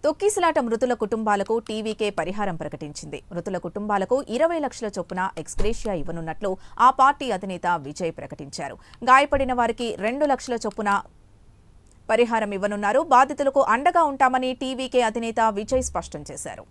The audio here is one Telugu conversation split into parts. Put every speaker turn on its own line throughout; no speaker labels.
తొక్కిసలాట మృతుల కుటుంబాలకు టీవీకే పరిహారం ప్రకటించింది. మృతుల కుటుంబాలకు 20 లక్షల చొప్పున ఎక్స్‌గ్రేషియా ఇవ్వనున్నట్లు ఆ పార్టీ అధినేత విజయ్ ప్రకటించారు. గాయపడిన వారికి 2 లక్షల చొప్పున పరిహారం ఇవ్వనున్నారు. బాధితులకు అండగా ఉంటామని టీవీకే అధినేత విజయ్ స్పష్టం చేశారు.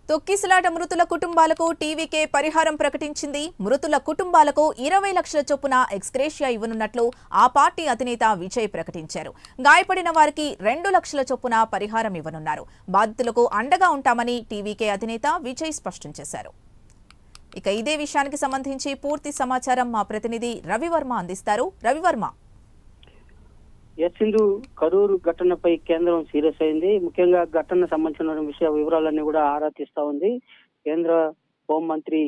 తొక్కిసలాట మృతుల కుటుంబాలకు టీవీకే పరిహారం ప్రకటించింది. మృతుల కుటుంబాలకు 20 లక్షల చొప్పున ఎక్స్‌గ్రేషియా ఇవ్వనున్నట్లు ఆ పార్టీ అధినేత విజయ్ ప్రకటించారు. గాయపడిన వారికి 2 లక్షల చొప్పున పరిహారం ఇవ్వనున్నారు. బాధితులకు అండగా ఉంటామని టీవీకే అధినేత విజయ్ స్పష్టం చేశారు. ఇక ఇదే విషయానికి సంబంధించి పూర్తి సమాచారం మా ప్రతినిధి రవివర్మ అందిస్తారు. రవివర్మ.
సింధు, కరూరు ఘటనపై కేంద్రం సీరియస్ అయింది. ముఖ్యంగా ఘటన సంబంధించిన విషయ వివరాలన్నీ కూడా ఆరా తీస్తా ఉంది. కేంద్ర హోంమంత్రి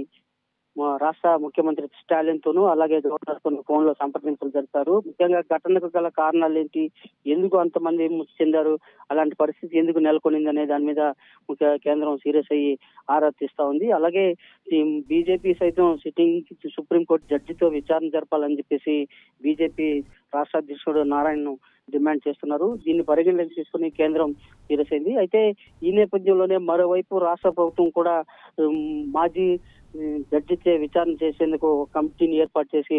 రాష్ట్ర ముఖ్యమంత్రి స్టాలిన్ తోనూ అలాగే గవర్నర్ తోనూ ఫోన్ లో సంప్రదింపులు జరుపుతారు. ముఖ్యంగా ఘటనకు గల కారణాలు ఏంటి, ఎందుకు అంతమంది మృతి చెందారు, అలాంటి పరిస్థితి ఎందుకు నెలకొనింది అనే దాని మీద కేంద్రం సీరియస్ అయ్యి ఆరా తీస్తా ఉంది. అలాగే బీజేపీ సైతం సిట్టింగ్ సుప్రీంకోర్టు జడ్జితో విచారణ జరపాలని చెప్పేసి బీజేపీ రాష్ట్ర అధ్యక్షుడు నారాయణ్ డిమాండ్ చేస్తున్నారు. దీన్ని పరిగణలోకి తీసుకుని కేంద్రం సీరియస్ అయింది. అయితే ఈ నేపథ్యంలోనే మరోవైపు రాష్ట్ర ప్రభుత్వం కూడా మాజీ జడ్జిచే విచారణ చేసేందుకు కమిటీని ఏర్పాటు చేసి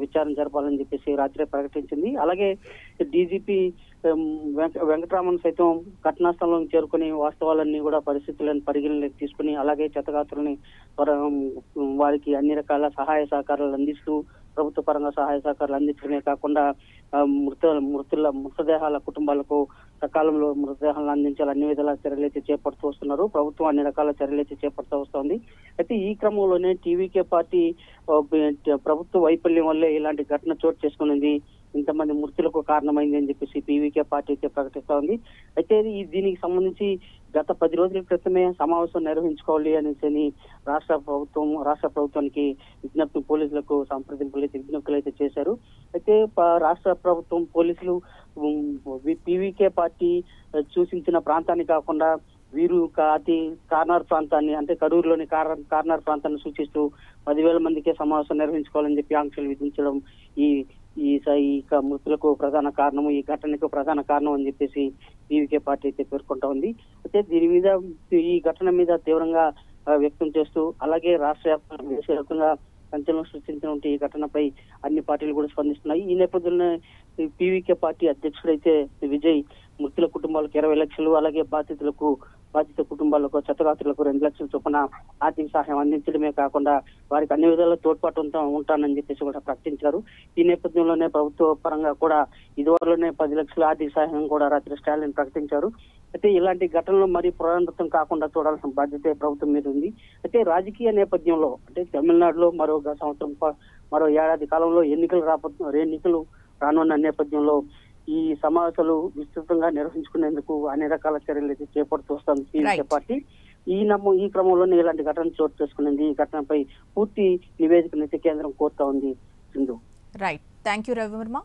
విచారణ జరపాలని చెప్పేసి రాత్రి ప్రకటించింది. అలాగే డీజీపీ వెంకటరామన్ సైతం ఘటనా స్థలంలో చేరుకుని వాస్తవాలన్నీ కూడా పరిస్థితులను పరిగణలోకి తీసుకుని అలాగే క్షతగాత్రుల్ని వారికి అన్ని రకాల సహాయ సహకారాలు అందిస్తూ ప్రభుత్వ పరంగా సహాయ సహకారాలు అందించడమే కాకుండా మృతదేహాల కుటుంబాలకు సకాలంలో మృతదేహాలను అందించాలి అన్ని విధాల చర్యలు అయితే చేపడుతూ వస్తున్నారు. ప్రభుత్వం అన్ని రకాల చర్యలు అయితే చేపడుతూ వస్తోంది. అయితే ఈ క్రమంలోనే టీవీకే పార్టీ ప్రభుత్వ వైఫల్యం వల్లే ఇలాంటి ఘటన చోటు చేసుకునింది, ఇంతమంది మృతులకు కారణమైంది అని చెప్పేసి పీవీకే పార్టీ అయితే ప్రకటిస్తా ఉంది. అయితే దీనికి సంబంధించి గత 10 రోజుల క్రితమే సమావేశం నిర్వహించుకోవాలి అనేసి రాష్ట్ర ప్రభుత్వానికి పోలీసులకు విజ్ఞప్తులు అయితే చేశారు. అయితే రాష్ట్ర ప్రభుత్వం పోలీసులు పీవీకే పార్టీ సూచించిన ప్రాంతాన్ని కాకుండా వీరు అతి కార్నర్ ప్రాంతాన్ని అంటే కరూరులోని కార్నర్ ప్రాంతాన్ని సూచిస్తూ 10,000 మందికే సమావేశం నిర్వహించుకోవాలని చెప్పి ఆంక్షలు విధించడం ఈ మృతులకు ప్రధాన కారణము, ఈ ఘటనకు ప్రధాన కారణం అని చెప్పేసి పీవీకే పార్టీ అయితే పేర్కొంటా ఉంది. అయితే దీని మీద ఈ ఘటన మీద తీవ్రంగా వ్యక్తం చేస్తూ అలాగే రాష్ట్ర దేశవ్యాప్తంగా సంచలనం సృష్టించినటువంటి ఈ ఘటనపై అన్ని పార్టీలు కూడా స్పందిస్తున్నాయి. ఈ నేపథ్యంలో పీవీకే పార్టీ అధ్యక్షుడైతే విజయ్ మృతుల కుటుంబాలకు 20 లక్షలు అలాగే బాధిత కుటుంబాలకు క్షతగాత్రులకు 2 లక్షల చొప్పున ఆర్థిక సహాయం అందించడమే కాకుండా వారికి అన్ని విధాలా తోడ్పాటు ఉంటానని చెప్పేసి కూడా ప్రకటించారు. ఈ నేపథ్యంలోనే ప్రభుత్వ పరంగా కూడా ఇదివరలోనే 10 లక్షల ఆర్థిక సహాయం కూడా రాత్రి స్టాలిన్ ప్రకటించారు. అయితే ఇలాంటి ఘటనలు మరీ పునరావృతం కాకుండా చూడాల్సిన బాధ్యత ప్రభుత్వం మీద ఉంది. అయితే రాజకీయ నేపథ్యంలో అంటే తమిళనాడులో మరో ఏడాది కాలంలో ఎన్నికలు రానున్న నేపథ్యంలో ఈ సమావేశాలు విస్తృతంగా నిర్వహించుకునేందుకు అన్ని రకాల చర్యలు అయితే చేపడుతూ వస్తుంది టీవీకే పార్టీ. ఈ క్రమంలోనే ఇలాంటి ఘటన చోటు చేసుకునేది. ఈ ఘటనపై పూర్తి నివేదికనైతే కేంద్రం కోరుతా ఉంది. Sindhu.
Right, thank you Ravi Varma.